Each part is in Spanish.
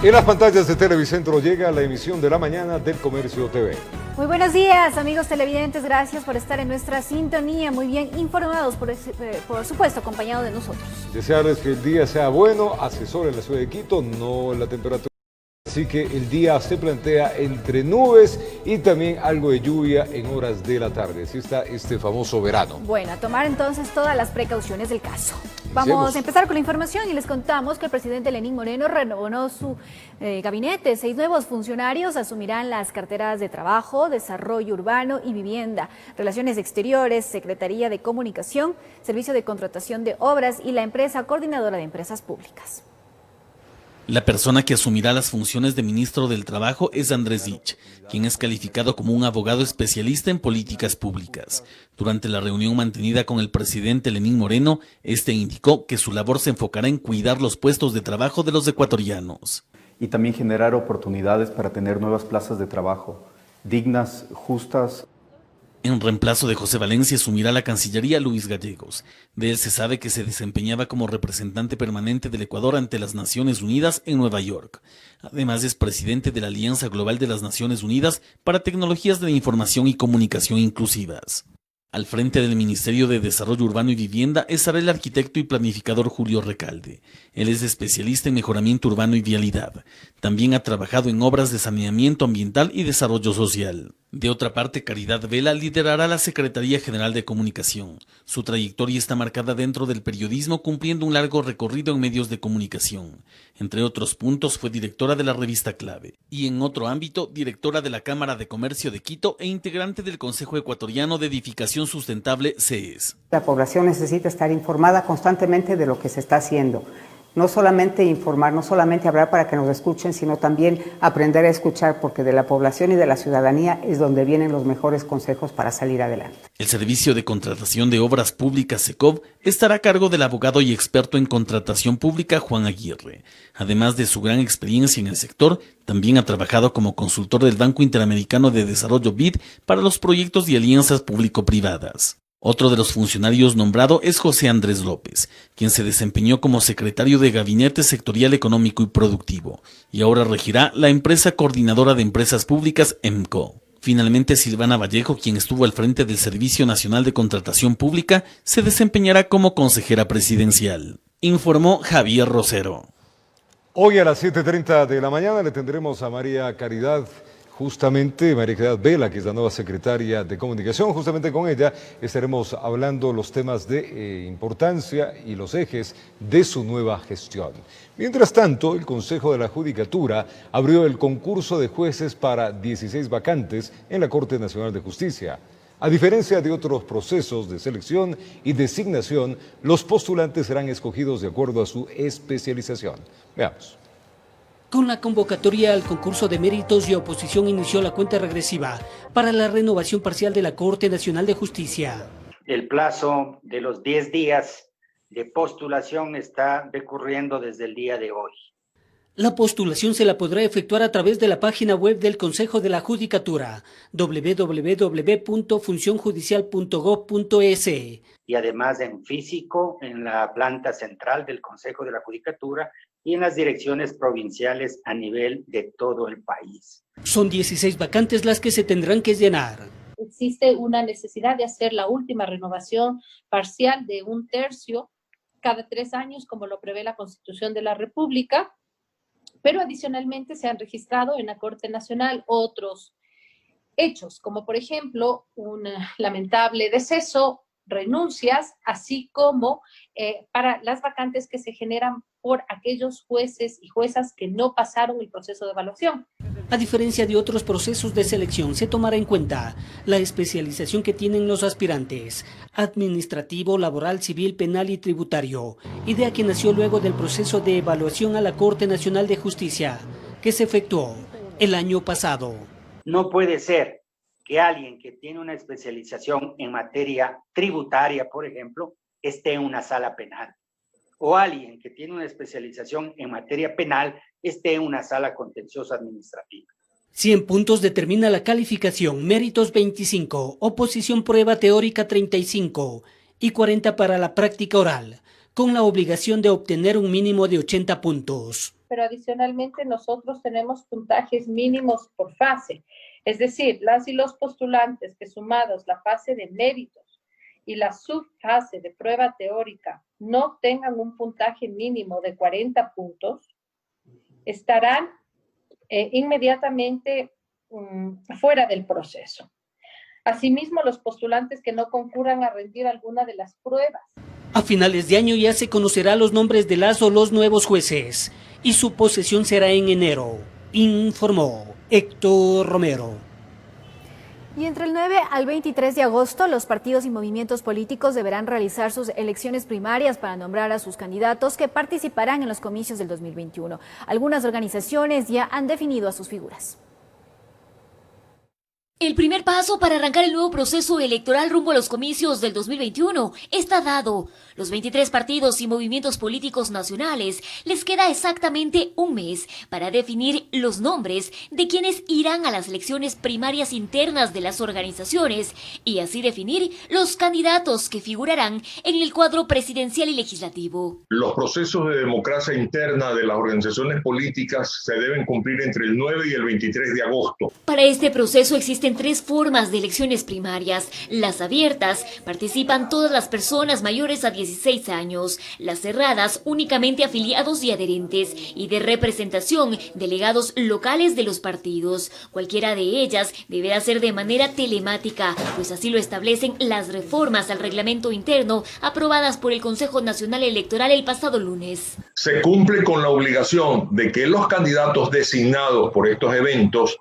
En las pantallas de Televicentro llega la emisión de la mañana del Comercio TV. Muy buenos días, amigos televidentes. Gracias por estar en nuestra sintonía. Muy bien informados, por supuesto, acompañados de nosotros. Desearles que el día sea bueno, asesor en la ciudad de Quito, no la temperatura. Así que el día se plantea entre nubes y también algo de lluvia en horas de la tarde. Así está este famoso verano. Bueno, a tomar entonces todas las precauciones del caso. Vamos a empezar con la información y les contamos que el presidente Lenín Moreno renovó su gabinete. 6 nuevos funcionarios asumirán las carteras de Trabajo, Desarrollo Urbano y Vivienda, Relaciones Exteriores, Secretaría de Comunicación, Servicio de Contratación de Obras y la empresa coordinadora de empresas públicas. La persona que asumirá las funciones de ministro del Trabajo es Andrés Dich, quien es calificado como un abogado especialista en políticas públicas. Durante la reunión mantenida con el presidente Lenín Moreno, este indicó que su labor se enfocará en cuidar los puestos de trabajo de los ecuatorianos. Y también generar oportunidades para tener nuevas plazas de trabajo, dignas, justas. En reemplazo de José Valencia asumirá la Cancillería Luis Gallegos. De él se sabe que se desempeñaba como representante permanente del Ecuador ante las Naciones Unidas en Nueva York. Además es presidente de la Alianza Global de las Naciones Unidas para Tecnologías de la Información y Comunicación Inclusivas. Al frente del Ministerio de Desarrollo Urbano y Vivienda estará el arquitecto y planificador Julio Recalde. Él es especialista en mejoramiento urbano y vialidad. También ha trabajado en obras de saneamiento ambiental y desarrollo social. De otra parte, Caridad Vela liderará la Secretaría General de Comunicación. Su trayectoria está marcada dentro del periodismo, cumpliendo un largo recorrido en medios de comunicación. Entre otros puntos, fue directora de la revista Clave. Y en otro ámbito, directora de la Cámara de Comercio de Quito e integrante del Consejo Ecuatoriano de Edificación Sustentable, CES. La población necesita estar informada constantemente de lo que se está haciendo. No solamente informar, no solamente hablar para que nos escuchen, sino también aprender a escuchar, porque de la población y de la ciudadanía es donde vienen los mejores consejos para salir adelante. El Servicio de Contratación de Obras Públicas, SECOV, estará a cargo del abogado y experto en contratación pública Juan Aguirre. Además de su gran experiencia en el sector, también ha trabajado como consultor del Banco Interamericano de Desarrollo BID para los proyectos y alianzas público-privadas. Otro de los funcionarios nombrado es José Andrés López, quien se desempeñó como secretario de Gabinete Sectorial Económico y Productivo, y ahora regirá la empresa coordinadora de empresas públicas EMCO. Finalmente, Silvana Vallejo, quien estuvo al frente del Servicio Nacional de Contratación Pública, se desempeñará como consejera presidencial, informó Javier Rosero. Hoy a las 7:30 de la mañana le tendremos a María Caridad Vela, que es la nueva secretaria de Comunicación. Justamente con ella estaremos hablando los temas de importancia y los ejes de su nueva gestión. Mientras tanto, el Consejo de la Judicatura abrió el concurso de jueces para 16 vacantes en la Corte Nacional de Justicia. A diferencia de otros procesos de selección y designación, los postulantes serán escogidos de acuerdo a su especialización. Veamos. Con la convocatoria al concurso de méritos y oposición inició la cuenta regresiva para la renovación parcial de la Corte Nacional de Justicia. El plazo de los 10 días de postulación está decurriendo desde el día de hoy. La postulación se la podrá efectuar a través de la página web del Consejo de la Judicatura, www.funcionjudicial.gov.es. Y además en físico, en la planta central del Consejo de la Judicatura y en las direcciones provinciales a nivel de todo el país. Son 16 vacantes las que se tendrán que llenar. Existe una necesidad de hacer la última renovación parcial de 1/3 cada 3 años, como lo prevé la Constitución de la República, pero adicionalmente se han registrado en la Corte Nacional otros hechos, como por ejemplo un lamentable deceso, renuncias, así como para las vacantes que se generan por aquellos jueces y juezas que no pasaron el proceso de evaluación. A diferencia de otros procesos de selección, se tomará en cuenta la especialización que tienen los aspirantes, administrativo, laboral, civil, penal y tributario, idea que nació luego del proceso de evaluación a la Corte Nacional de Justicia, que se efectuó el año pasado. No puede ser que alguien que tiene una especialización en materia tributaria, por ejemplo, esté en una sala penal, o alguien que tiene una especialización en materia penal esté en una sala contenciosa administrativa. 100 puntos determina la calificación, méritos 25, oposición prueba teórica 35 y 40 para la práctica oral. con la obligación de obtener un mínimo de 80 puntos. Pero adicionalmente nosotros tenemos puntajes mínimos por fase. Es decir, las y los postulantes que sumados la fase de méritos y la subfase de prueba teórica no tengan un puntaje mínimo de 40 puntos, estarán inmediatamente fuera del proceso. Asimismo, los postulantes que no concurran a rendir alguna de las pruebas. A finales de año ya se conocerá los nombres de las o los nuevos jueces y su posesión será en enero, informó Héctor Romero. Y entre el 9 al 23 de agosto, los partidos y movimientos políticos deberán realizar sus elecciones primarias para nombrar a sus candidatos que participarán en los comicios del 2021. Algunas organizaciones ya han definido a sus figuras. El primer paso para arrancar el nuevo proceso electoral rumbo a los comicios del 2021 está dado. Los 23 partidos y movimientos políticos nacionales les queda exactamente un mes para definir los nombres de quienes irán a las elecciones primarias internas de las organizaciones y así definir los candidatos que figurarán en el cuadro presidencial y legislativo. Los procesos de democracia interna de las organizaciones políticas se deben cumplir entre el 9 y el 23 de agosto. Para este proceso existen 3 formas de elecciones primarias. Las abiertas participan todas las personas mayores a 16 años. Las cerradas únicamente afiliados y adherentes. Y de representación, delegados locales de los partidos. Cualquiera de ellas deberá ser de manera telemática, pues así lo establecen las reformas al reglamento interno aprobadas por el Consejo Nacional Electoral el pasado lunes. Se cumple con la obligación de que los candidatos designados por estos eventos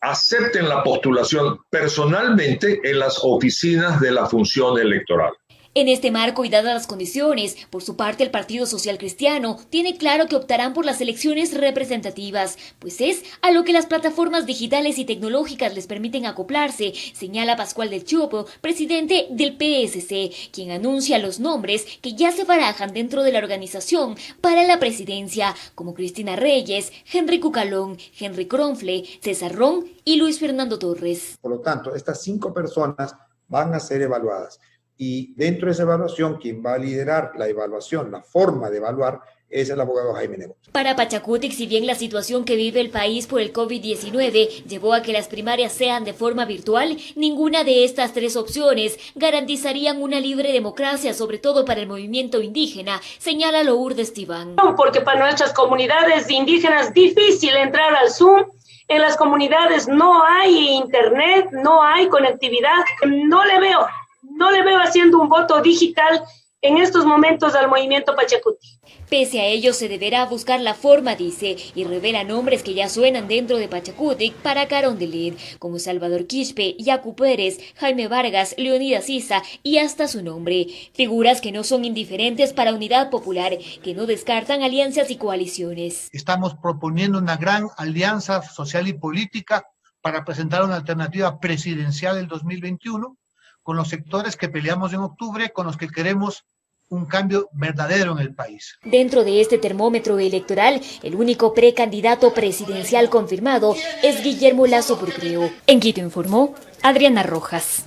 acepten la postulación personalmente en las oficinas de la función electoral. En este marco y dadas las condiciones, por su parte el Partido Social Cristiano tiene claro que optarán por las elecciones representativas, pues es a lo que las plataformas digitales y tecnológicas les permiten acoplarse, señala Pascual del Chopo, presidente del PSC, quien anuncia los nombres que ya se barajan dentro de la organización para la presidencia, como Cristina Reyes, Henry Cucalón, Henry Cronfle, César Ron y Luis Fernando Torres. Por lo tanto, estas 5 personas van a ser evaluadas. Y dentro de esa evaluación, quien va a liderar la evaluación, la forma de evaluar, es el abogado Jaime Nebot. Para Pachacutic, si bien la situación que vive el país por el COVID-19 llevó a que las primarias sean de forma virtual, ninguna de estas 3 opciones garantizarían una libre democracia, sobre todo para el movimiento indígena, señala Lourdes Tibán. Porque para nuestras comunidades indígenas es difícil entrar al Zoom. En las comunidades no hay internet, no hay conectividad. No le veo haciendo un voto digital en estos momentos al movimiento Pachacuti. Pese a ello, se deberá buscar la forma, dice, y revela nombres que ya suenan dentro de Pachacutic para Carondelet, como Salvador Quispe, Yacu Pérez, Jaime Vargas, Leonidas Issa y hasta su nombre. Figuras que no son indiferentes para Unidad Popular, que no descartan alianzas y coaliciones. Estamos proponiendo una gran alianza social y política para presentar una alternativa presidencial del 2021, con los sectores que peleamos en octubre, con los que queremos un cambio verdadero en el país. Dentro de este termómetro electoral, el único precandidato presidencial confirmado es Guillermo Lasso Burcreo. En Quito informó Adriana Rojas.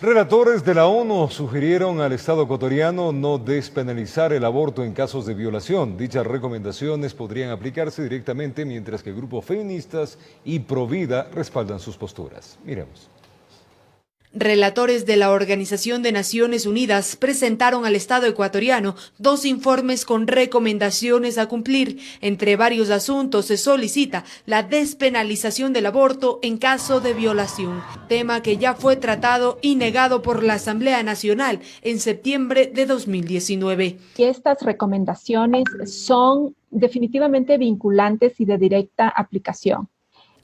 Relatores de la ONU sugirieron al Estado ecuatoriano no despenalizar el aborto en casos de violación. Dichas recomendaciones podrían aplicarse directamente, mientras que grupos feministas y Provida respaldan sus posturas. Miremos. Relatores de la Organización de Naciones Unidas presentaron al Estado ecuatoriano 2 informes con recomendaciones a cumplir. Entre varios asuntos se solicita la despenalización del aborto en caso de violación, tema que ya fue tratado y negado por la Asamblea Nacional en septiembre de 2019. Estas recomendaciones son definitivamente vinculantes y de directa aplicación.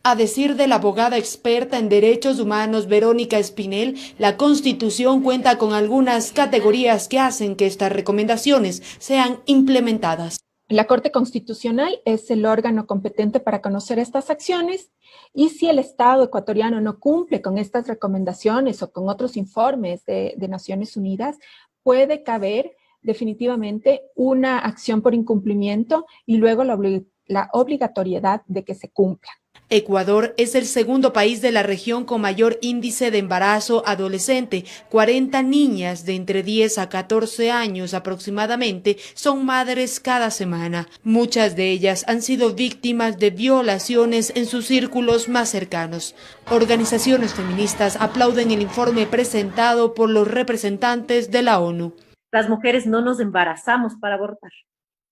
A decir de la abogada experta en derechos humanos Verónica Espinel, la Constitución cuenta con algunas categorías que hacen que estas recomendaciones sean implementadas. La Corte Constitucional es el órgano competente para conocer estas acciones y si el Estado ecuatoriano no cumple con estas recomendaciones o con otros informes de Naciones Unidas, puede caber definitivamente una acción por incumplimiento y luego la obligatoriedad de que se cumpla. Ecuador es el segundo país de la región con mayor índice de embarazo adolescente. 40 niñas de entre 10 a 14 años aproximadamente son madres cada semana. Muchas de ellas han sido víctimas de violaciones en sus círculos más cercanos. Organizaciones feministas aplauden el informe presentado por los representantes de la ONU. Las mujeres no nos embarazamos para abortar.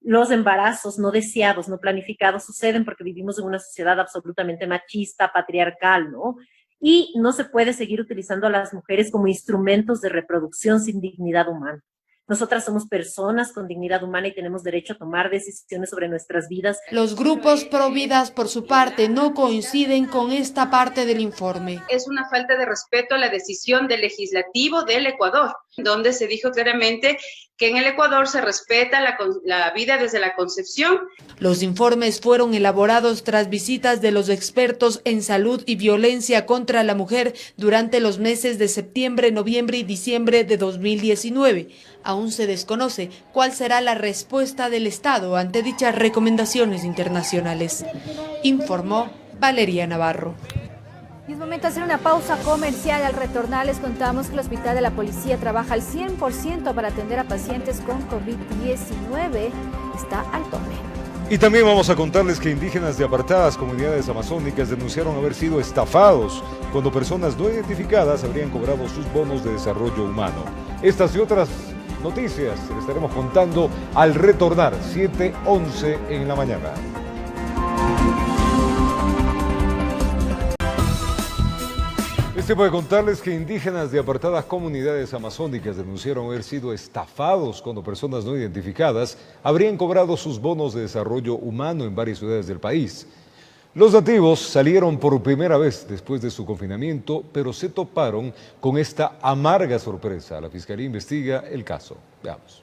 Los embarazos no deseados, no planificados suceden porque vivimos en una sociedad absolutamente machista, patriarcal, ¿no? Y no se puede seguir utilizando a las mujeres como instrumentos de reproducción sin dignidad humana. Nosotras somos personas con dignidad humana y tenemos derecho a tomar decisiones sobre nuestras vidas. Los grupos pro vidas, por su parte, no coinciden con esta parte del informe. Es una falta de respeto a la decisión del legislativo del Ecuador, donde se dijo claramente que en el Ecuador se respeta la vida desde la concepción. Los informes fueron elaborados tras visitas de los expertos en salud y violencia contra la mujer durante los meses de septiembre, noviembre y diciembre de 2019. Aún se desconoce cuál será la respuesta del Estado ante dichas recomendaciones internacionales. Informó Valeria Navarro. Y es momento de hacer una pausa comercial. Al retornar les contamos que el Hospital de la Policía trabaja al 100% para atender a pacientes con COVID-19. Está al tope. Y también vamos a contarles que indígenas de apartadas comunidades amazónicas denunciaron haber sido estafados cuando personas no identificadas habrían cobrado sus bonos de desarrollo humano. Estas y otras noticias les estaremos contando al retornar, 7:11 en la mañana. Es tiempo de contarles que indígenas de apartadas comunidades amazónicas denunciaron haber sido estafados cuando personas no identificadas habrían cobrado sus bonos de desarrollo humano en varias ciudades del país. Los nativos salieron por primera vez después de su confinamiento, pero se toparon con esta amarga sorpresa. La Fiscalía investiga el caso. Veamos.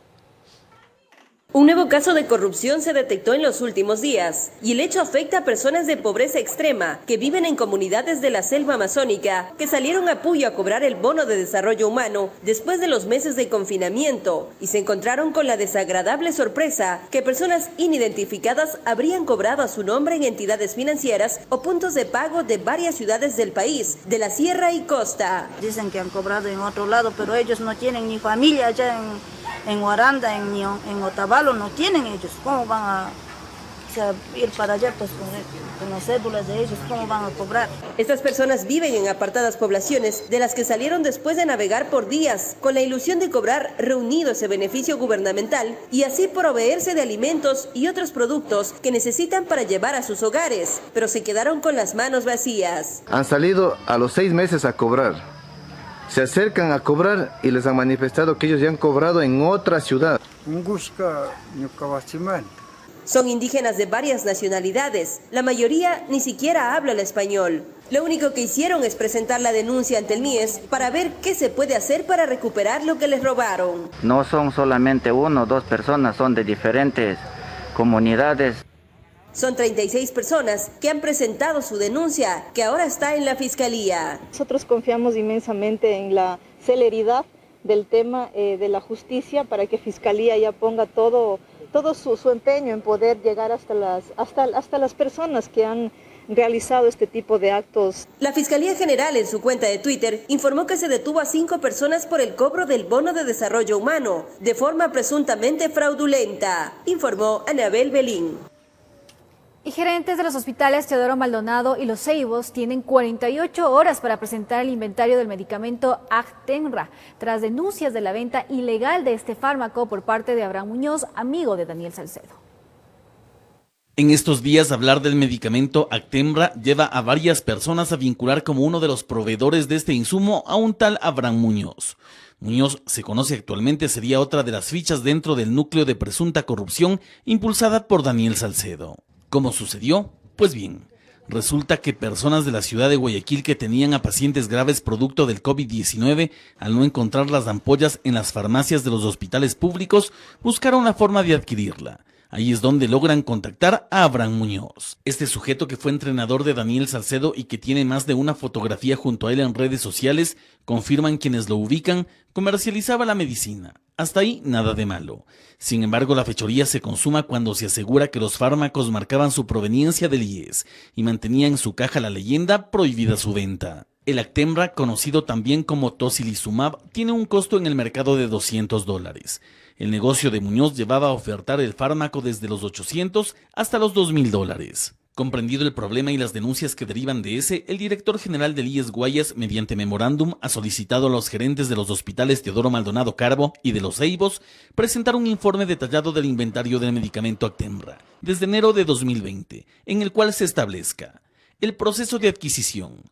Un nuevo caso de corrupción se detectó en los últimos días y el hecho afecta a personas de pobreza extrema que viven en comunidades de la selva amazónica que salieron a Puyo a cobrar el bono de desarrollo humano después de los meses de confinamiento y se encontraron con la desagradable sorpresa que personas inidentificadas habrían cobrado a su nombre en entidades financieras o puntos de pago de varias ciudades del país, de la sierra y costa. Dicen que han cobrado en otro lado, pero ellos no tienen ni familia allá en Huaranda, en Otavalo, no tienen ellos. ¿Cómo van a ir para allá pues, con las cédulas de ellos? ¿Cómo van a cobrar? Estas personas viven en apartadas poblaciones de las que salieron después de navegar por días con la ilusión de cobrar reunido ese beneficio gubernamental y así proveerse de alimentos y otros productos que necesitan para llevar a sus hogares, pero se quedaron con las manos vacías. Han salido a los 6 meses a cobrar. Se acercan a cobrar y les han manifestado que ellos ya han cobrado en otra ciudad. Son indígenas de varias nacionalidades. La mayoría ni siquiera habla el español. Lo único que hicieron es presentar la denuncia ante el MIES para ver qué se puede hacer para recuperar lo que les robaron. No son solamente 1 o 2 personas, son de diferentes comunidades. Son 36 personas que han presentado su denuncia, que ahora está en la Fiscalía. Nosotros confiamos inmensamente en la celeridad del tema de la justicia para que Fiscalía ya ponga todo su empeño en poder llegar hasta las personas que han realizado este tipo de actos. La Fiscalía General en su cuenta de Twitter informó que se detuvo a 5 personas por el cobro del bono de desarrollo humano, de forma presuntamente fraudulenta, informó Anabel Belín. Y gerentes de los hospitales Teodoro Maldonado y Los Ceibos tienen 48 horas para presentar el inventario del medicamento Actemra, tras denuncias de la venta ilegal de este fármaco por parte de Abraham Muñoz, amigo de Daniel Salcedo. En estos días, hablar del medicamento Actemra lleva a varias personas a vincular como uno de los proveedores de este insumo a un tal Abraham Muñoz. Muñoz se conoce actualmente sería otra de las fichas dentro del núcleo de presunta corrupción impulsada por Daniel Salcedo. ¿Cómo sucedió? Pues bien, resulta que personas de la ciudad de Guayaquil que tenían a pacientes graves producto del COVID-19, al no encontrar las ampollas en las farmacias de los hospitales públicos, buscaron la forma de adquirirla. Ahí es donde logran contactar a Abraham Muñoz. Este sujeto que fue entrenador de Daniel Salcedo y que tiene más de una fotografía junto a él en redes sociales, confirman quienes lo ubican, comercializaba la medicina. Hasta ahí nada de malo. Sin embargo, la fechoría se consuma cuando se asegura que los fármacos marcaban su proveniencia del IES y mantenía en su caja la leyenda prohibida su venta. El Actemra, conocido también como tocilizumab, tiene un costo en el mercado de $200. El negocio de Muñoz llevaba a ofertar el fármaco desde los $800 hasta los $2.000. Comprendido el problema y las denuncias que derivan de ese, el director general del IES Guayas, mediante memorándum, ha solicitado a los gerentes de los hospitales Teodoro Maldonado Carbo y de los Ceibos presentar un informe detallado del inventario del medicamento Actemra desde enero de 2020, en el cual se establezca el proceso de adquisición,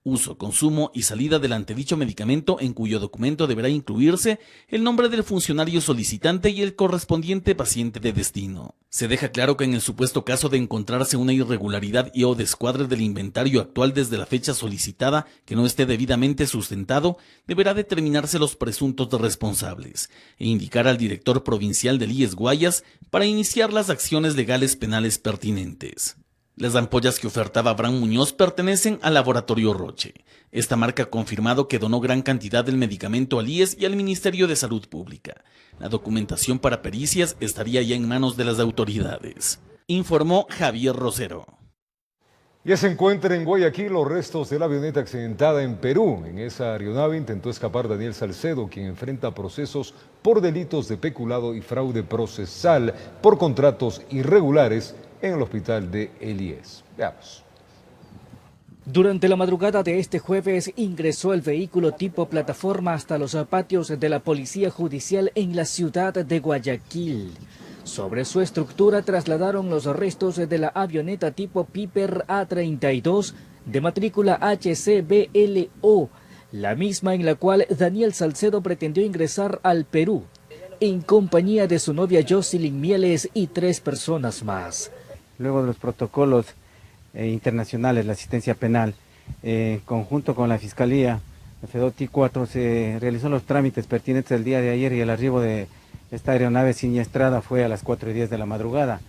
uso, consumo y salida del antedicho medicamento, en cuyo documento deberá incluirse el nombre del funcionario solicitante y el correspondiente paciente de destino. Se deja claro que en el supuesto caso de encontrarse una irregularidad y o descuadre del inventario actual desde la fecha solicitada que no esté debidamente sustentado, deberá determinarse los presuntos responsables e indicar al director provincial del IES Guayas para iniciar las acciones legales penales pertinentes. Las ampollas que ofertaba Abraham Muñoz pertenecen al Laboratorio Roche. Esta marca ha confirmado que donó gran cantidad del medicamento al IES y al Ministerio de Salud Pública. La documentación para pericias estaría ya en manos de las autoridades, informó Javier Rosero. Ya se encuentran en Guayaquil los restos de la avioneta accidentada en Perú. En esa aeronave intentó escapar Daniel Salcedo, quien enfrenta procesos por delitos de peculado y fraude procesal por contratos irregulares en el hospital de el IES. Veamos. Durante la madrugada de este jueves ingresó el vehículo tipo plataforma hasta los patios de la Policía Judicial en la ciudad de Guayaquil. Sobre su estructura trasladaron los restos de la avioneta tipo Piper A32 de matrícula HCBLO, la misma en la cual Daniel Salcedo pretendió ingresar al Perú, en compañía de su novia Jocelyn Mieles y 3 personas más. Luego de los protocolos internacionales, la asistencia penal, en conjunto con la Fiscalía, el FEDOTI 4, se realizó los trámites pertinentes el día de ayer y el arribo de esta aeronave siniestrada fue a las 4:10 de la madrugada.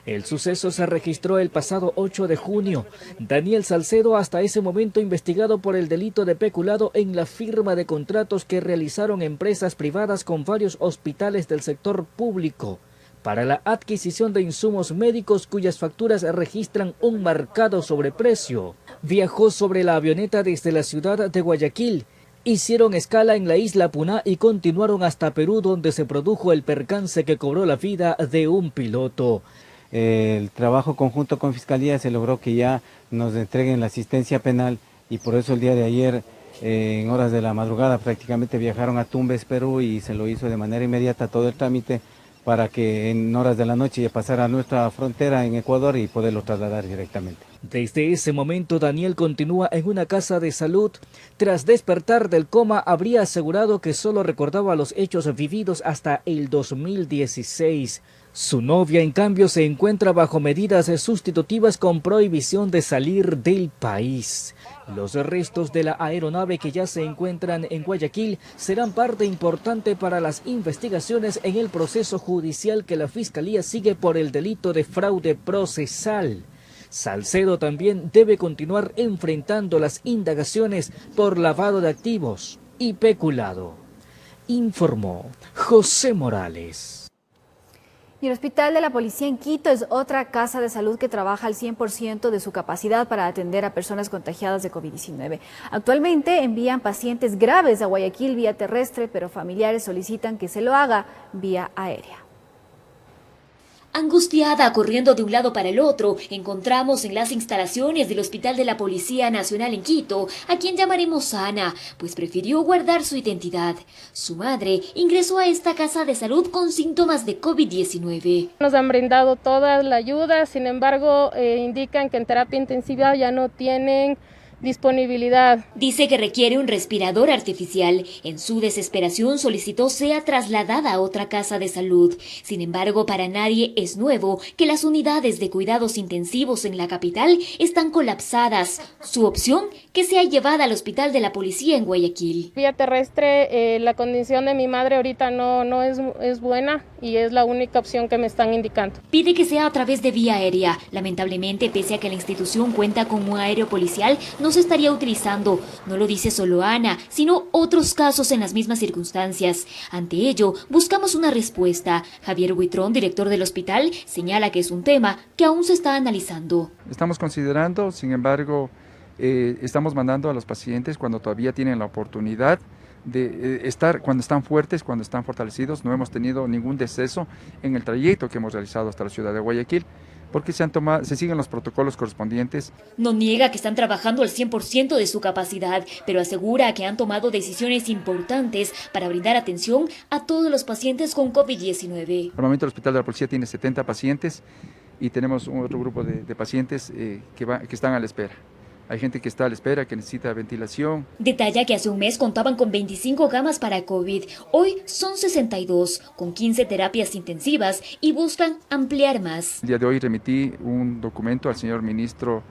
El suceso se registró el pasado 8 de junio. Daniel Salcedo, hasta ese momento investigado por el delito de peculado en la firma de contratos que realizaron empresas privadas con varios hospitales del sector público para la adquisición de insumos médicos cuyas facturas registran un marcado sobreprecio. Viajó sobre la avioneta desde la ciudad de Guayaquil, hicieron escala en la isla Puná y continuaron hasta Perú, donde se produjo el percance que cobró la vida de un piloto. El trabajo conjunto con Fiscalía se logró que ya nos entreguen la asistencia penal y por eso el día de ayer, en horas de la madrugada, prácticamente viajaron a Tumbes, Perú, y se lo hizo de manera inmediata todo el trámite para que en horas de la noche ya pasara a nuestra frontera en Ecuador y poderlo trasladar directamente. Desde ese momento, Daniel continúa en una casa de salud. Tras despertar del coma, habría asegurado que solo recordaba los hechos vividos hasta el 2016. Su novia, en cambio, se encuentra bajo medidas sustitutivas con prohibición de salir del país. Los restos de la aeronave que ya se encuentran en Guayaquil serán parte importante para las investigaciones en el proceso judicial que la Fiscalía sigue por el delito de fraude procesal. Salcedo también debe continuar enfrentando las indagaciones por lavado de activos y peculado, informó José Morales. Y el Hospital de la Policía en Quito es otra casa de salud que trabaja al 100% de su capacidad para atender a personas contagiadas de COVID-19. Actualmente envían pacientes graves a Guayaquil vía terrestre, pero familiares solicitan que se lo haga vía aérea. Angustiada, corriendo de un lado para el otro, encontramos en las instalaciones del Hospital de la Policía Nacional en Quito a quien llamaremos Ana, pues prefirió guardar su identidad. Su madre ingresó a esta casa de salud con síntomas de COVID-19. Nos han brindado toda la ayuda, sin embargo, indican que en terapia intensiva ya no tienen disponibilidad. Dice que requiere un respirador artificial. En su desesperación solicitó sea trasladada a otra casa de salud. Sin embargo, para nadie es nuevo que las unidades de cuidados intensivos en la capital están colapsadas. Su opción, que sea llevada al Hospital de la Policía en Guayaquil. Vía terrestre, la condición de mi madre ahorita no es buena y es la única opción que me están indicando. Pide que sea a través de vía aérea. Lamentablemente, pese a que la institución cuenta con un aéreo policial, no no se estaría utilizando. No lo dice solo Ana, sino otros casos en las mismas circunstancias. Ante ello, buscamos una respuesta. Javier Buitrón, director del hospital, señala que es un tema que aún se está analizando. Estamos considerando, sin embargo, estamos mandando a los pacientes cuando todavía tienen la oportunidad de estar, cuando están fuertes, cuando están fortalecidos. No hemos tenido ningún deceso en el trayecto que hemos realizado hasta la ciudad de Guayaquil, porque se siguen los protocolos correspondientes. No niega que están trabajando al 100% de su capacidad, pero asegura que han tomado decisiones importantes para brindar atención a todos los pacientes con COVID-19. Al momento el Hospital de la Policía tiene 70 pacientes y tenemos otro grupo de pacientes que están a la espera. Hay gente que está a la espera, que necesita ventilación. Detalla que hace un mes contaban con 25 camas para COVID. Hoy son 62, con 15 terapias intensivas y buscan ampliar más. El día de hoy remití un documento al señor ministro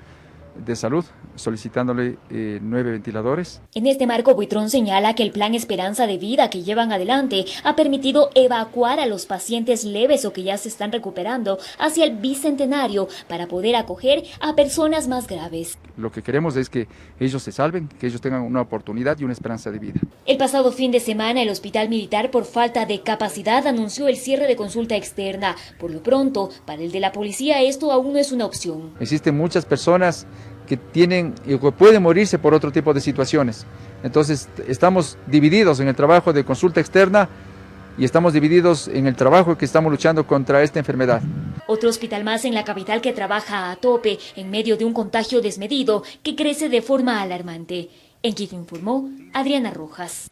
de Salud solicitándole 9 ventiladores. En este marco, Buitrón señala que el plan Esperanza de Vida que llevan adelante ha permitido evacuar a los pacientes leves o que ya se están recuperando hacia el Bicentenario para poder acoger a personas más graves. Lo que queremos es que ellos se salven, que ellos tengan una oportunidad y una esperanza de vida. El pasado fin de semana, el Hospital Militar, por falta de capacidad, anunció el cierre de consulta externa. Por lo pronto, para el de la policía esto aún no es una opción. Existen muchas personas que pueden morirse por otro tipo de situaciones. Entonces estamos divididos en el trabajo de consulta externa y estamos divididos en el trabajo que estamos luchando contra esta enfermedad. Otro hospital más en la capital que trabaja a tope en medio de un contagio desmedido que crece de forma alarmante. En Quito informó Adriana Rojas.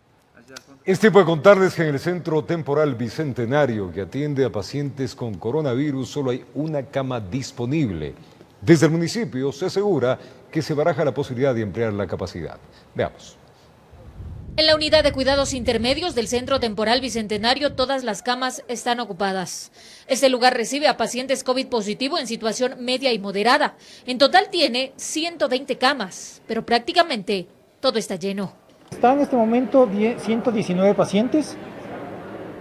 Es tiempo de contarles que en el Centro Temporal Bicentenario que atiende a pacientes con coronavirus solo hay una cama disponible. Desde el municipio se asegura que se baraja la posibilidad de ampliar la capacidad. Veamos. En la unidad de cuidados intermedios del Centro Temporal Bicentenario, todas las camas están ocupadas. Este lugar recibe a pacientes COVID positivo en situación media y moderada. En total tiene 120 camas, pero prácticamente todo está lleno. Están en este momento 119 pacientes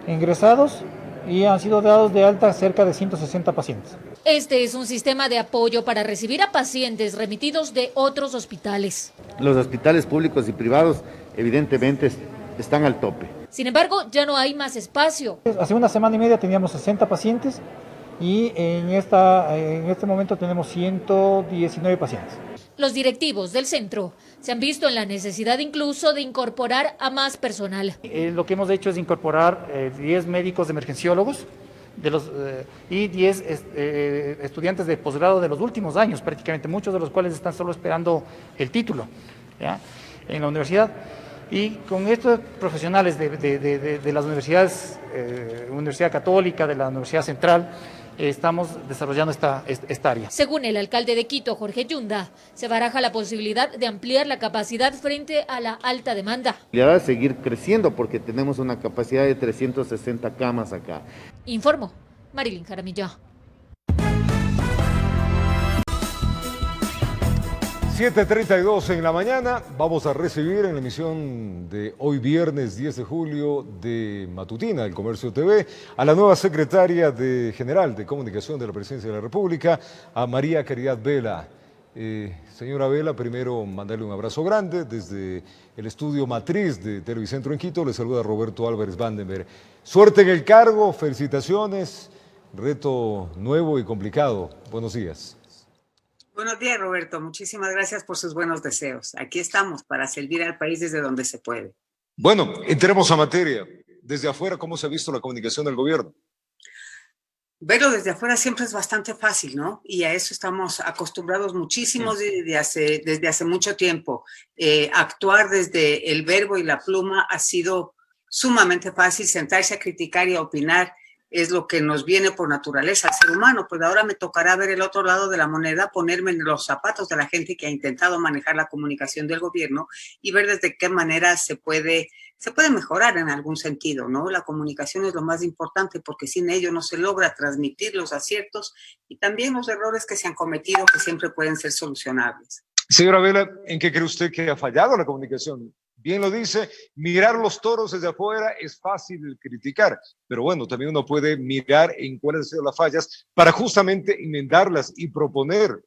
ingresados y han sido dados de alta cerca de 160 pacientes. Este es un sistema de apoyo para recibir a pacientes remitidos de otros hospitales. Los hospitales públicos y privados evidentemente están al tope. Sin embargo, ya no hay más espacio. Hace una semana y media teníamos 60 pacientes y en este momento tenemos 119 pacientes. Los directivos del centro se han visto en la necesidad incluso de incorporar a más personal. Lo que hemos hecho es incorporar 10 médicos emergenciólogos y 10 estudiantes de posgrado de los últimos años, prácticamente muchos de los cuales están solo esperando el título, ¿ya?, en la universidad. Y con estos profesionales de las universidades, Universidad Católica, de la Universidad Central, estamos desarrollando esta área. Según el alcalde de Quito, Jorge Yunda, se baraja la posibilidad de ampliar la capacidad frente a la alta demanda. Va a seguir creciendo porque tenemos una capacidad de 360 camas acá. Informó Marilyn Jaramillo. 7:32 en la mañana, vamos a recibir en la emisión de hoy viernes 10 de julio de Matutina del Comercio TV a la nueva secretaria general de Comunicación de la Presidencia de la República, a María Caridad Vela. Señora Vela, primero mandarle un abrazo grande desde el estudio matriz de Televicentro en Quito. Le saluda Roberto Álvarez Vandenberg. Suerte en el cargo, felicitaciones, reto nuevo y complicado. Buenos días. Buenos días, Roberto. Muchísimas gracias por sus buenos deseos. Aquí estamos para servir al país desde donde se puede. Bueno, entremos a materia. Desde afuera, ¿cómo se ha visto la comunicación del gobierno? Verlo desde afuera siempre es bastante fácil, ¿no? Y a eso estamos acostumbrados muchísimos desde hace mucho tiempo. Actuar desde el verbo y la pluma ha sido sumamente fácil. Sentarse a criticar y a opinar es lo que nos viene por naturaleza al ser humano. Pues ahora me tocará ver el otro lado de la moneda, ponerme en los zapatos de la gente que ha intentado manejar la comunicación del gobierno y ver desde qué manera se puede mejorar en algún sentido, ¿no? La comunicación es lo más importante porque sin ello no se logra transmitir los aciertos y también los errores que se han cometido que siempre pueden ser solucionables. Señora Vela, ¿en qué cree usted que ha fallado la comunicación? Bien lo dice, mirar los toros desde afuera es fácil criticar, pero bueno, también uno puede mirar en cuáles han sido las fallas para justamente enmendarlas y proponer.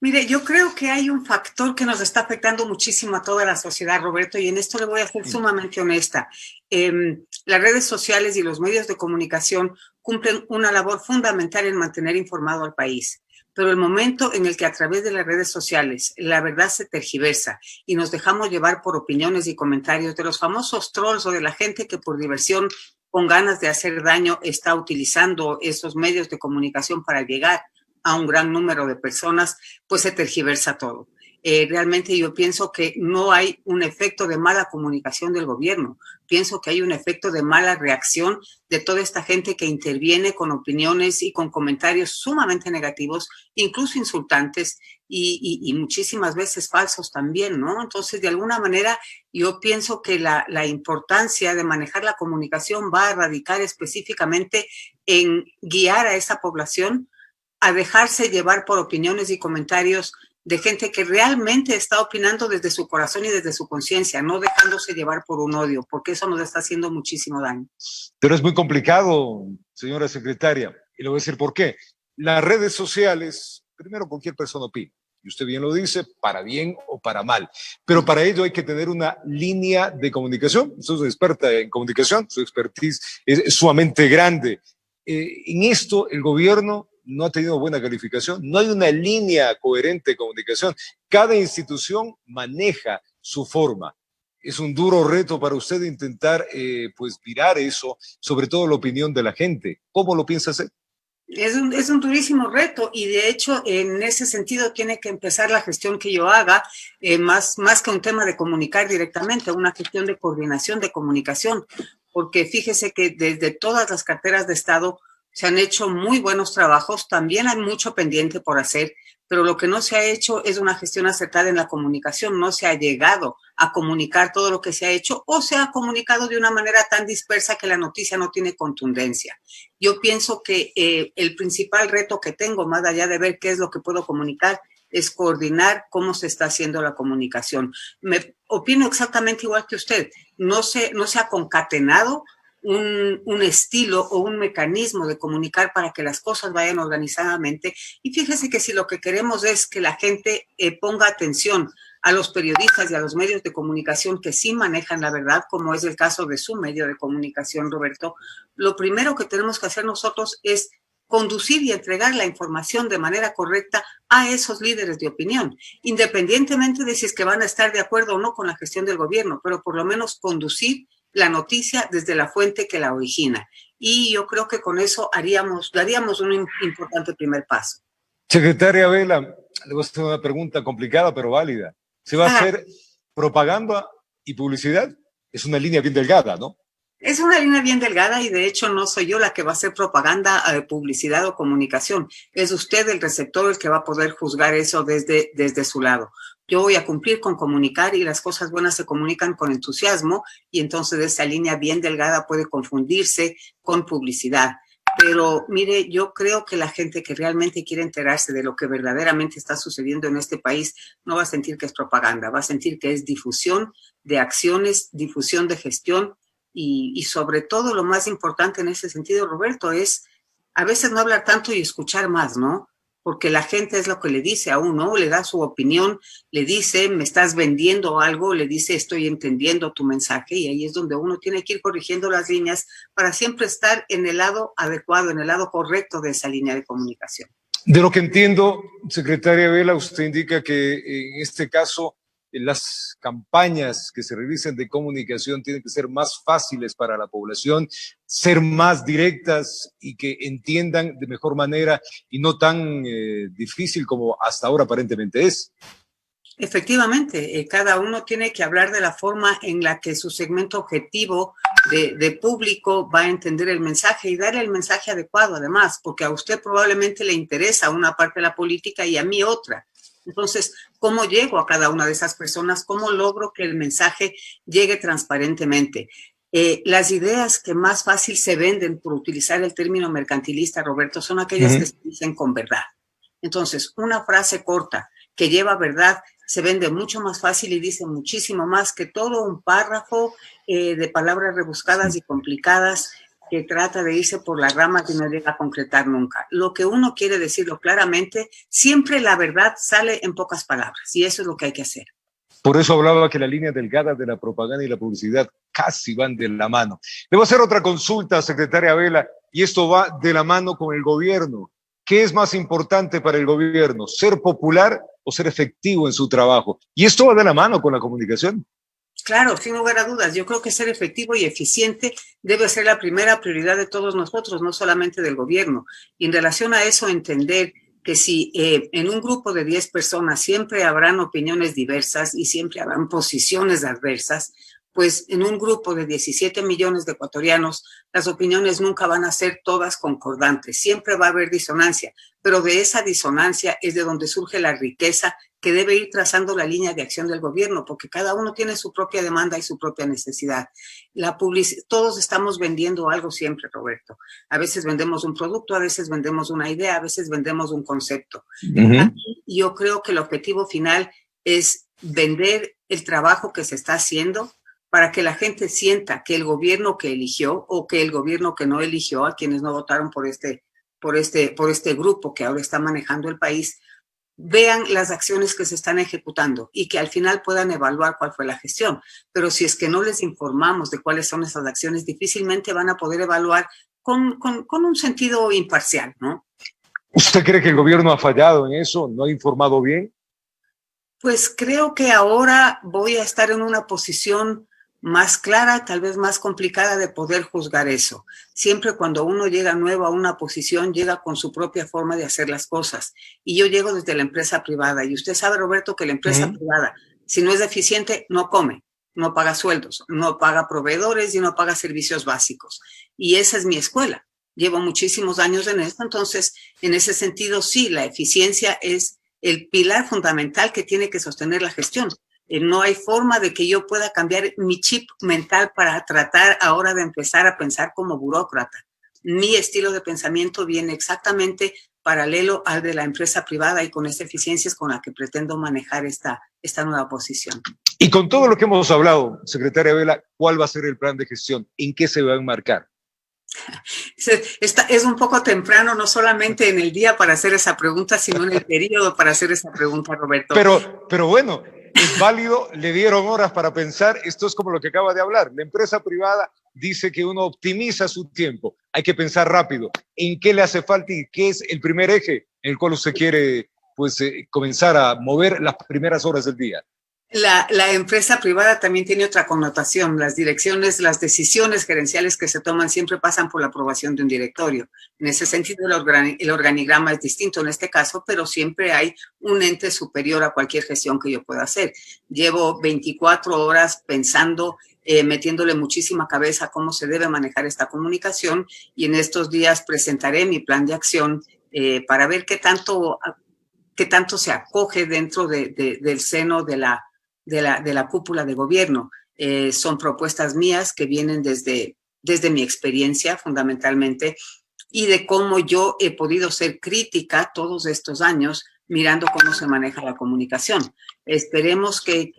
Mire, yo creo que hay un factor que nos está afectando muchísimo a toda la sociedad, Roberto, y en esto le voy a ser sumamente honesta. Las redes sociales y los medios de comunicación cumplen una labor fundamental en mantener informado al país. Pero el momento en el que a través de las redes sociales la verdad se tergiversa y nos dejamos llevar por opiniones y comentarios de los famosos trolls o de la gente que por diversión, con ganas de hacer daño, está utilizando esos medios de comunicación para llegar a un gran número de personas, pues se tergiversa todo. Realmente yo pienso que no hay un efecto de mala comunicación del gobierno. Pienso que hay un efecto de mala reacción de toda esta gente que interviene con opiniones y con comentarios sumamente negativos, incluso insultantes y muchísimas veces falsos también, ¿no? Entonces, de alguna manera, yo pienso que la importancia de manejar la comunicación va a radicar específicamente en guiar a esa población a dejarse llevar por opiniones y comentarios de gente que realmente está opinando desde su corazón y desde su conciencia, no dejándose llevar por un odio, porque eso nos está haciendo muchísimo daño. Pero es muy complicado, señora secretaria, y le voy a decir por qué. Las redes sociales, primero cualquier persona opina, y usted bien lo dice, para bien o para mal, pero para ello hay que tener una línea de comunicación. Usted es experta en comunicación, su expertise es sumamente grande. En esto el gobierno no ha tenido buena calificación, no hay una línea coherente de comunicación. Cada institución maneja su forma. Es un duro reto para usted intentar pues virar eso, sobre todo la opinión de la gente. ¿Cómo lo piensa hacer? Es un durísimo reto y de hecho en ese sentido tiene que empezar la gestión que yo haga, más que un tema de comunicar directamente, una gestión de coordinación de comunicación, porque fíjese que desde todas las carteras de Estado se han hecho muy buenos trabajos, también hay mucho pendiente por hacer, pero lo que no se ha hecho es una gestión acertada en la comunicación, no se ha llegado a comunicar todo lo que se ha hecho o se ha comunicado de una manera tan dispersa que la noticia no tiene contundencia. Yo pienso que el principal reto que tengo, más allá de ver qué es lo que puedo comunicar, es coordinar cómo se está haciendo la comunicación. Me opino exactamente igual que usted, no se ha concatenado un estilo o un mecanismo de comunicar para que las cosas vayan organizadamente. Y fíjese que si lo que queremos es que la gente ponga atención a los periodistas y a los medios de comunicación que sí manejan la verdad, como es el caso de su medio de comunicación, Roberto, lo primero que tenemos que hacer nosotros es conducir y entregar la información de manera correcta a esos líderes de opinión, independientemente de si es que van a estar de acuerdo o no con la gestión del gobierno, pero por lo menos conducir la noticia desde la fuente que la origina. Y yo creo que con eso daríamos un importante primer paso. Secretaria Vela, le voy a hacer una pregunta complicada pero válida. ¿Se va a hacer propaganda y publicidad? Es una línea bien delgada, ¿no? Es una línea bien delgada y de hecho no soy yo la que va a hacer propaganda, publicidad o comunicación. Es usted el receptor el que va a poder juzgar eso desde su lado. Yo voy a cumplir con comunicar y las cosas buenas se comunican con entusiasmo y entonces esa línea bien delgada puede confundirse con publicidad. Pero mire, yo creo que la gente que realmente quiere enterarse de lo que verdaderamente está sucediendo en este país no va a sentir que es propaganda, va a sentir que es difusión de acciones, difusión de gestión y sobre todo lo más importante en ese sentido, Roberto, es a veces no hablar tanto y escuchar más, ¿no? Porque la gente es lo que le dice a uno, le da su opinión, le dice, me estás vendiendo algo, le dice, estoy entendiendo tu mensaje, y ahí es donde uno tiene que ir corrigiendo las líneas para siempre estar en el lado adecuado, en el lado correcto de esa línea de comunicación. De lo que entiendo, secretaria Vela, usted indica que en este caso las campañas que se realicen de comunicación tienen que ser más fáciles para la población, ser más directas y que entiendan de mejor manera y no tan difícil como hasta ahora aparentemente es. Efectivamente, cada uno tiene que hablar de la forma en la que su segmento objetivo de público va a entender el mensaje y dar el mensaje adecuado además, porque a usted probablemente le interesa una parte de la política y a mí otra. Entonces, ¿cómo llego a cada una de esas personas? ¿Cómo logro que el mensaje llegue transparentemente? Las ideas que más fácil se venden, por utilizar el término mercantilista, Roberto, son aquellas que se dicen con verdad. Entonces, una frase corta que lleva verdad se vende mucho más fácil y dice muchísimo más que todo un párrafo de palabras rebuscadas y complicadas que trata de irse por las ramas y no llega a concretar nunca. Lo que uno quiere decirlo claramente, siempre la verdad sale en pocas palabras y eso es lo que hay que hacer. Por eso hablaba que la línea delgada de la propaganda y la publicidad casi van de la mano. Le voy a hacer otra consulta, secretaria Vela, y esto va de la mano con el gobierno. ¿Qué es más importante para el gobierno, ser popular o ser efectivo en su trabajo? Y esto va de la mano con la comunicación. Claro, sin lugar a dudas. Yo creo que ser efectivo y eficiente debe ser la primera prioridad de todos nosotros, no solamente del gobierno. Y en relación a eso, entender que si en un grupo de 10 personas siempre habrán opiniones diversas y siempre habrán posiciones adversas, pues en un grupo de 17 millones de ecuatorianos, las opiniones nunca van a ser todas concordantes. Siempre va a haber disonancia, pero de esa disonancia es de donde surge la riqueza que debe ir trazando la línea de acción del gobierno, porque cada uno tiene su propia demanda y su propia necesidad. Todos estamos vendiendo algo siempre, Roberto. A veces vendemos un producto, a veces vendemos una idea, a veces vendemos un concepto. Aquí, yo creo que el objetivo final es vender el trabajo que se está haciendo para que la gente sienta que el gobierno que eligió o que el gobierno que no eligió, a quienes no votaron por este grupo que ahora está manejando el país, vean las acciones que se están ejecutando y que al final puedan evaluar cuál fue la gestión. Pero si es que no les informamos de cuáles son esas acciones, difícilmente van a poder evaluar con un sentido imparcial, ¿no? ¿Usted cree que el gobierno ha fallado en eso? ¿No ha informado bien? Pues creo que ahora voy a estar en una posición más clara, tal vez más complicada de poder juzgar eso. Siempre cuando uno llega nuevo a una posición, llega con su propia forma de hacer las cosas. Y yo llego desde la empresa privada. Y usted sabe, Roberto, que la empresa privada, si no es eficiente, no come, no paga sueldos, no paga proveedores y no paga servicios básicos. Y esa es mi escuela. Llevo muchísimos años en esto. Entonces, en ese sentido, sí, la eficiencia es el pilar fundamental que tiene que sostener la gestión. No hay forma de que yo pueda cambiar mi chip mental para tratar ahora de empezar a pensar como burócrata. Mi estilo de pensamiento viene exactamente paralelo al de la empresa privada y con esa eficiencia es con la que pretendo manejar esta nueva posición. Y con todo lo que hemos hablado, secretaria Vela, ¿cuál va a ser el plan de gestión? ¿En qué se va a enmarcar? Es un poco temprano, no solamente en el día para hacer esa pregunta, sino en el periodo para hacer esa pregunta, Roberto. Pero bueno, es válido, le dieron horas para pensar, esto es como lo que acaba de hablar. La empresa privada dice que uno optimiza su tiempo, hay que pensar rápido. ¿En qué le hace falta y qué es el primer eje en el cual usted quiere comenzar a mover las primeras horas del día? La empresa privada también tiene otra connotación. Las direcciones, las decisiones gerenciales que se toman siempre pasan por la aprobación de un directorio. En ese sentido, el organigrama es distinto en este caso, pero siempre hay un ente superior a cualquier gestión que yo pueda hacer. Llevo 24 horas pensando, metiéndole muchísima cabeza a cómo se debe manejar esta comunicación y en estos días presentaré mi plan de acción para ver qué tanto se acoge dentro del seno de la cúpula de gobierno. Son propuestas mías que vienen desde mi experiencia fundamentalmente y de cómo yo he podido ser crítica todos estos años mirando cómo se maneja la comunicación. Esperemos que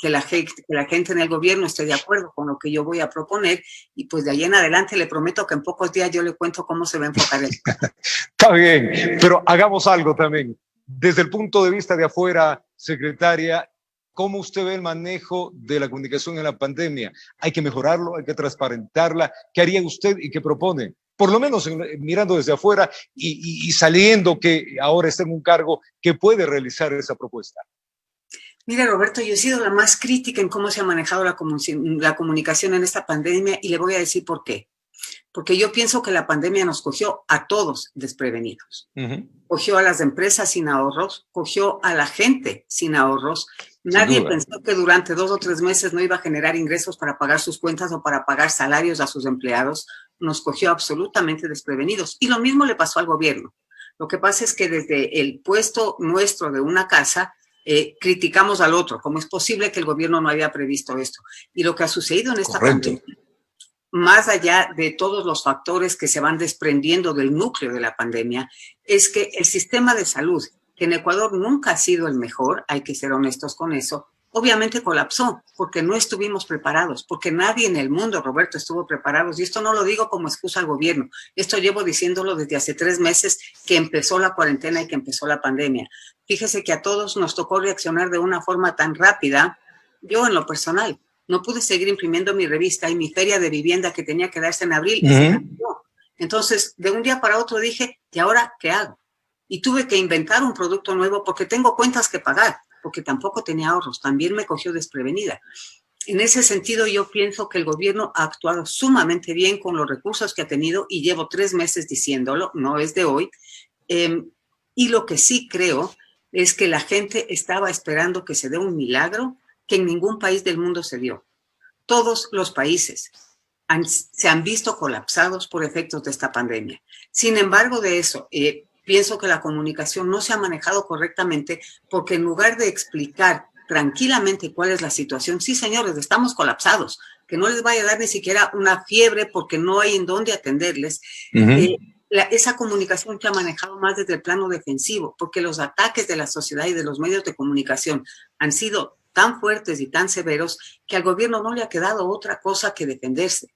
la gente en el gobierno esté de acuerdo con lo que yo voy a proponer y pues de ahí en adelante le prometo que en pocos días yo le cuento cómo se va a enfocar el tema. Está bien, pero hagamos algo también. Desde el punto de vista de afuera, secretaria, ¿cómo usted ve el manejo de la comunicación en la pandemia? ¿Hay que mejorarlo? ¿Hay que transparentarla? ¿Qué haría usted y qué propone? Por lo menos mirando desde afuera y saliendo que ahora está en un cargo que puede realizar esa propuesta. Mira, Roberto, yo he sido la más crítica en cómo se ha manejado la comunicación en esta pandemia y le voy a decir por qué. Porque yo pienso que la pandemia nos cogió a todos desprevenidos. Cogió a las empresas sin ahorros, cogió a la gente sin ahorros. Nadie pensó que durante 2 o 3 meses no iba a generar ingresos para pagar sus cuentas o para pagar salarios a sus empleados. Nos cogió absolutamente desprevenidos. Y lo mismo le pasó al gobierno. Lo que pasa es que desde el puesto nuestro de una casa, criticamos al otro. ¿Cómo es posible que el gobierno no había previsto esto? Y lo que ha sucedido en esta pandemia, más allá de todos los factores que se van desprendiendo del núcleo de la pandemia, es que el sistema de salud, que en Ecuador nunca ha sido el mejor, hay que ser honestos con eso, obviamente colapsó porque no estuvimos preparados, porque nadie en el mundo, Roberto, estuvo preparado. Y esto no lo digo como excusa al gobierno, esto llevo diciéndolo desde hace 3 meses que empezó la cuarentena y que empezó la pandemia. Fíjese que a todos nos tocó reaccionar de una forma tan rápida. Yo en lo personal no pude seguir imprimiendo mi revista y mi feria de vivienda que tenía que darse en abril. Entonces, de un día para otro dije, ¿y ahora qué hago? Y tuve que inventar un producto nuevo porque tengo cuentas que pagar, porque tampoco tenía ahorros, también me cogió desprevenida. En ese sentido, yo pienso que el gobierno ha actuado sumamente bien con los recursos que ha tenido y llevo 3 meses diciéndolo, no es de hoy. Y lo que sí creo es que la gente estaba esperando que se dé un milagro que en ningún país del mundo se dio. Todos los países se han visto colapsados por efectos de esta pandemia. Sin embargo de eso, pienso que la comunicación no se ha manejado correctamente porque en lugar de explicar tranquilamente cuál es la situación, sí señores, estamos colapsados, que no les vaya a dar ni siquiera una fiebre porque no hay en dónde atenderles. Esa comunicación se ha manejado más desde el plano defensivo, porque los ataques de la sociedad y de los medios de comunicación han sido tan fuertes y tan severos que al gobierno no le ha quedado otra cosa que defenderse.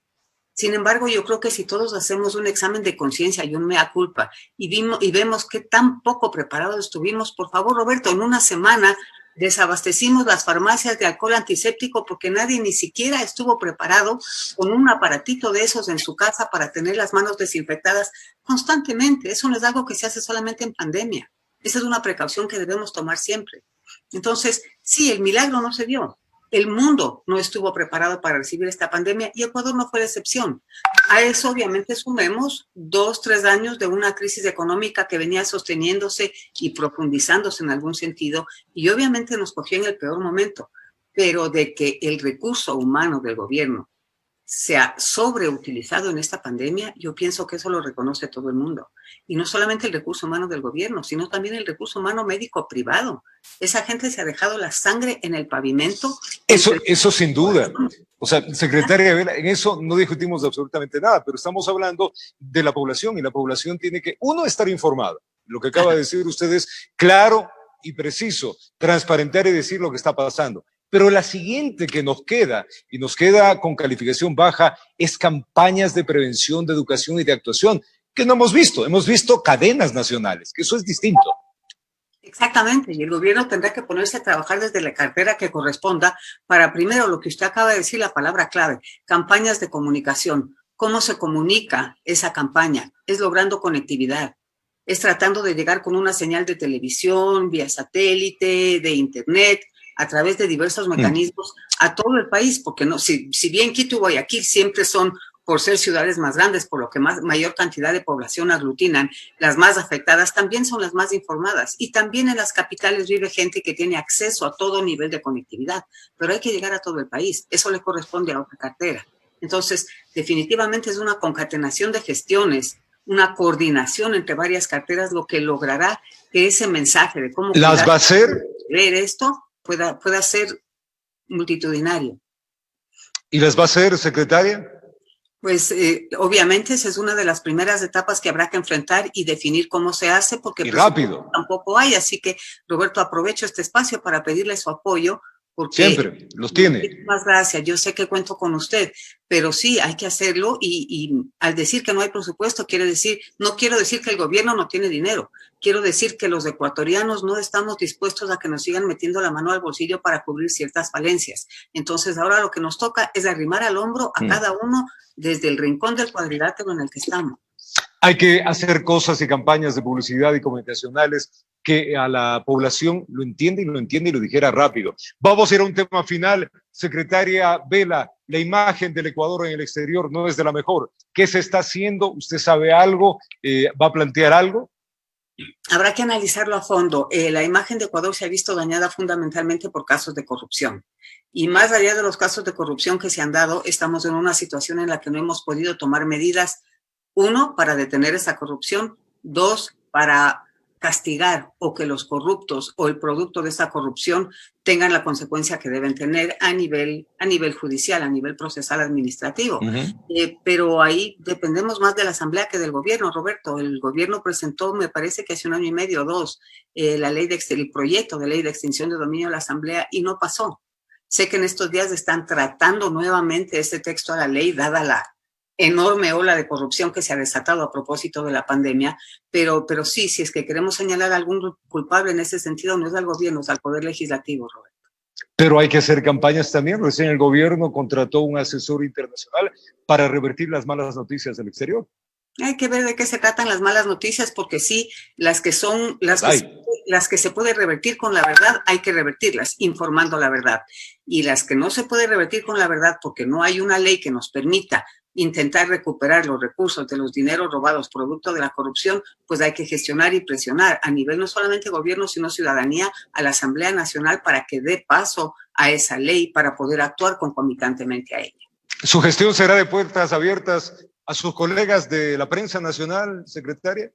Sin embargo, yo creo que si todos hacemos un examen de conciencia y un mea culpa y vemos qué tan poco preparados estuvimos, por favor, Roberto, en una semana desabastecimos las farmacias de alcohol antiséptico porque nadie ni siquiera estuvo preparado con un aparatito de esos en su casa para tener las manos desinfectadas constantemente. Eso no es algo que se hace solamente en pandemia. Esa es una precaución que debemos tomar siempre. Entonces, sí, el milagro no se dio. El mundo no estuvo preparado para recibir esta pandemia y Ecuador no fue la excepción. A eso obviamente sumemos 2-3 años de una crisis económica que venía sosteniéndose y profundizándose en algún sentido y obviamente nos cogió en el peor momento, pero de que el recurso humano del gobierno se ha sobreutilizado en esta pandemia, yo pienso que eso lo reconoce todo el mundo. Y no solamente el recurso humano del gobierno, sino también el recurso humano médico privado. Esa gente se ha dejado la sangre en el pavimento. Eso sin duda. O sea, secretaria Vela, en eso no discutimos absolutamente nada, pero estamos hablando de la población y la población tiene que, uno, estar informada. Lo que acaba de decir usted es claro y preciso, transparentar y decir lo que está pasando. Pero la siguiente que nos queda, y nos queda con calificación baja, es campañas de prevención, de educación y de actuación, que no hemos visto. Hemos visto cadenas nacionales, que eso es distinto. Exactamente, y el gobierno tendrá que ponerse a trabajar desde la cartera que corresponda para, primero, lo que usted acaba de decir, la palabra clave, campañas de comunicación. ¿Cómo se comunica esa campaña? Es logrando conectividad. Es tratando de llegar con una señal de televisión, vía satélite, de internet, a través de diversos mecanismos a todo el país, porque no, si bien Quito y Guayaquil siempre son, por ser ciudades más grandes, por lo que mayor cantidad de población aglutinan, las más afectadas también son las más informadas. Y también en las capitales vive gente que tiene acceso a todo nivel de conectividad, pero hay que llegar a todo el país. Eso le corresponde a otra cartera. Entonces, definitivamente es una concatenación de gestiones, una coordinación entre varias carteras, lo que logrará que ese mensaje de cómo ¿las va a hacer? Ver esto pueda ser multitudinario. ¿Y las va a hacer, secretaria? Pues obviamente esa es una de las primeras etapas que habrá que enfrentar y definir cómo se hace, porque y rápido. Tampoco hay, así que Roberto, aprovecho este espacio para pedirle su apoyo. Porque, siempre, los tiene. Muchas gracias, yo sé que cuento con usted, pero sí, hay que hacerlo y al decir que no hay presupuesto, no quiero decir que el gobierno no tiene dinero, quiero decir que los ecuatorianos no estamos dispuestos a que nos sigan metiendo la mano al bolsillo para cubrir ciertas falencias. Entonces ahora lo que nos toca es arrimar al hombro a cada uno desde el rincón del cuadrilátero en el que estamos. Hay que hacer cosas y campañas de publicidad y comunicacionales que a la población lo entiende y lo dijera rápido. Vamos a ir a un tema final. Secretaria Vela, la imagen del Ecuador en el exterior no es de la mejor. ¿Qué se está haciendo? ¿Usted sabe algo? ¿Va a plantear algo? Habrá que analizarlo a fondo. La imagen de Ecuador se ha visto dañada fundamentalmente por casos de corrupción. Y más allá de los casos de corrupción que se han dado, estamos en una situación en la que no hemos podido tomar medidas, 1, para detener esa corrupción, 2, para castigar o que los corruptos o el producto de esa corrupción tengan la consecuencia que deben tener a nivel judicial, a nivel procesal administrativo. Pero ahí dependemos más de la Asamblea que del gobierno, Roberto. El gobierno presentó, me parece que hace 1 año y medio o 2, el proyecto de ley de extinción de dominio de la Asamblea y no pasó. Sé que en estos días están tratando nuevamente este texto a la ley, dada la enorme ola de corrupción que se ha desatado a propósito de la pandemia, pero sí, si es que queremos señalar a algún culpable en ese sentido, no es al gobierno, es al Poder Legislativo, Roberto. Pero hay que hacer campañas también. Recién el gobierno contrató un asesor internacional para revertir las malas noticias del exterior. Hay que ver de qué se tratan las malas noticias, porque sí, las que se puede revertir con la verdad, hay que revertirlas, informando la verdad. Y las que no se puede revertir con la verdad, porque no hay una ley que nos permita intentar recuperar los recursos de los dineros robados producto de la corrupción, pues hay que gestionar y presionar a nivel no solamente gobierno, sino ciudadanía, a la Asamblea Nacional para que dé paso a esa ley para poder actuar concomitantemente a ella. ¿Su gestión será de puertas abiertas a sus colegas de la prensa nacional, secretaria?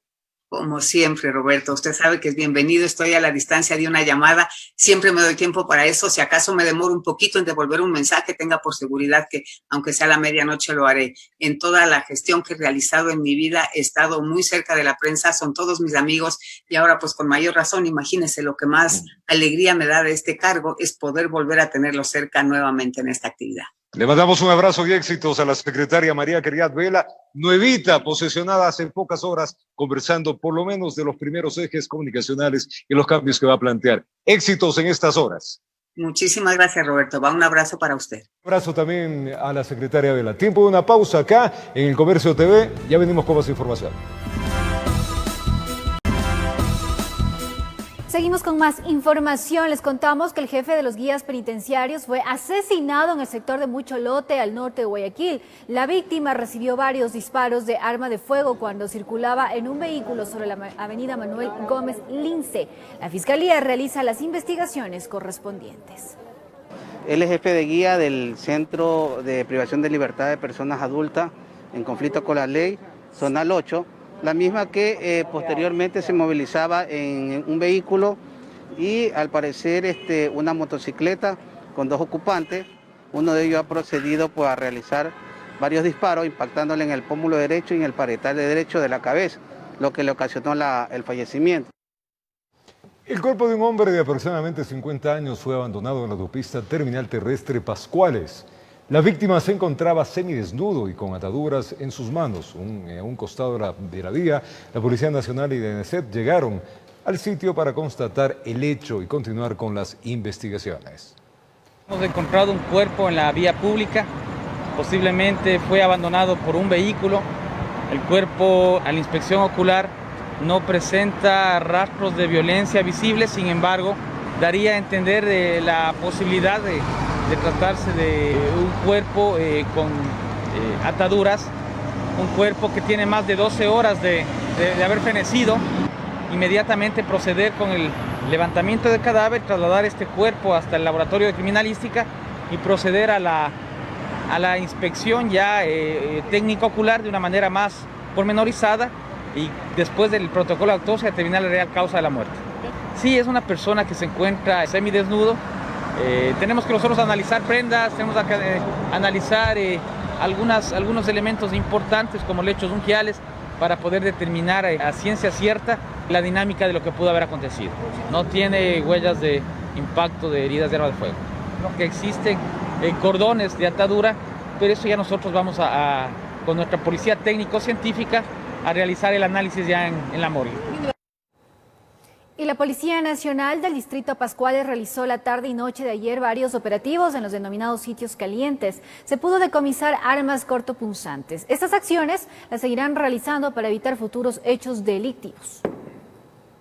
Como siempre, Roberto, usted sabe que es bienvenido, estoy a la distancia de una llamada, siempre me doy tiempo para eso, si acaso me demoro un poquito en devolver un mensaje, tenga por seguridad que aunque sea a la medianoche lo haré. En toda la gestión que he realizado en mi vida he estado muy cerca de la prensa, son todos mis amigos y ahora pues con mayor razón, imagínense, lo que más alegría me da de este cargo es poder volver a tenerlo cerca nuevamente en esta actividad. Le mandamos un abrazo y éxitos a la secretaria María Caridad Vela, nuevita, posesionada hace pocas horas, conversando por lo menos de los primeros ejes comunicacionales y los cambios que va a plantear. Éxitos en estas horas. Muchísimas gracias, Roberto. Va un abrazo para usted. Un abrazo también a la secretaria Vela. Tiempo de una pausa acá en el Comercio TV. Ya venimos con más información. Seguimos con más información. Les contamos que el jefe de los guías penitenciarios fue asesinado en el sector de Mucholote, al norte de Guayaquil. La víctima recibió varios disparos de arma de fuego cuando circulaba en un vehículo sobre la avenida Manuel Gómez Lince. La Fiscalía realiza las investigaciones correspondientes. Él es jefe de guía del Centro de Privación de Libertad de Personas Adultas en conflicto con la ley, Zonal 8. La misma que posteriormente se movilizaba en un vehículo y al parecer una motocicleta con dos ocupantes. Uno de ellos ha procedido pues, a realizar varios disparos impactándole en el pómulo derecho y en el parietal derecho de la cabeza, lo que le ocasionó el fallecimiento. El cuerpo de un hombre de aproximadamente 50 años fue abandonado en la autopista terminal terrestre Pascuales. La víctima se encontraba semidesnudo y con ataduras en sus manos. A un costado de la vía, la Policía Nacional y DNCET llegaron al sitio para constatar el hecho y continuar con las investigaciones. Hemos encontrado un cuerpo en la vía pública, posiblemente fue abandonado por un vehículo. El cuerpo, a la inspección ocular, no presenta rastros de violencia visibles, sin embargo, daría a entender de la posibilidad de tratarse de un cuerpo con ataduras, un cuerpo que tiene más de 12 horas de haber fenecido. Inmediatamente proceder con el levantamiento del cadáver, trasladar este cuerpo hasta el laboratorio de criminalística y proceder a la inspección ya técnico ocular de una manera más pormenorizada y después del protocolo de autopsia determinar la real causa de la muerte. Sí, es una persona que se encuentra semidesnudo. Tenemos que nosotros analizar prendas, tenemos que analizar algunos elementos importantes como lechos ungiales para poder determinar a ciencia cierta la dinámica de lo que pudo haber acontecido. No tiene huellas de impacto de heridas de arma de fuego. Que existen cordones de atadura, pero eso ya nosotros vamos con nuestra policía técnico-científica a realizar el análisis ya en la morgue. Y la Policía Nacional del Distrito Pascuales realizó la tarde y noche de ayer varios operativos en los denominados sitios calientes. Se pudo decomisar armas cortopunzantes. Estas acciones las seguirán realizando para evitar futuros hechos delictivos.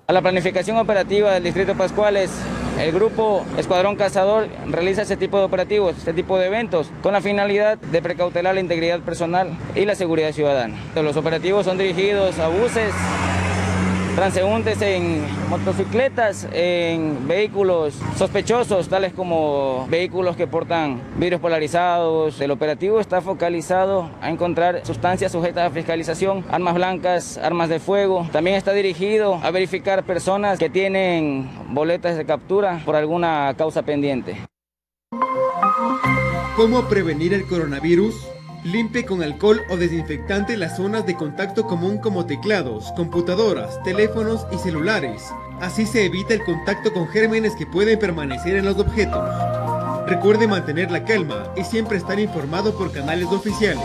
A la planificación operativa del Distrito Pascuales, el grupo Escuadrón Cazador realiza este tipo de operativos, este tipo de eventos, con la finalidad de precautelar la integridad personal y la seguridad ciudadana. Los operativos son dirigidos a buses, transeúntes en motocicletas, en vehículos sospechosos, tales como vehículos que portan vidrios polarizados. El operativo está focalizado a encontrar sustancias sujetas a fiscalización, armas blancas, armas de fuego. También está dirigido a verificar personas que tienen boletas de captura por alguna causa pendiente. ¿Cómo prevenir el coronavirus? Limpie con alcohol o desinfectante las zonas de contacto común como teclados, computadoras, teléfonos y celulares. Así se evita el contacto con gérmenes que pueden permanecer en los objetos. Recuerde mantener la calma y siempre estar informado por canales oficiales.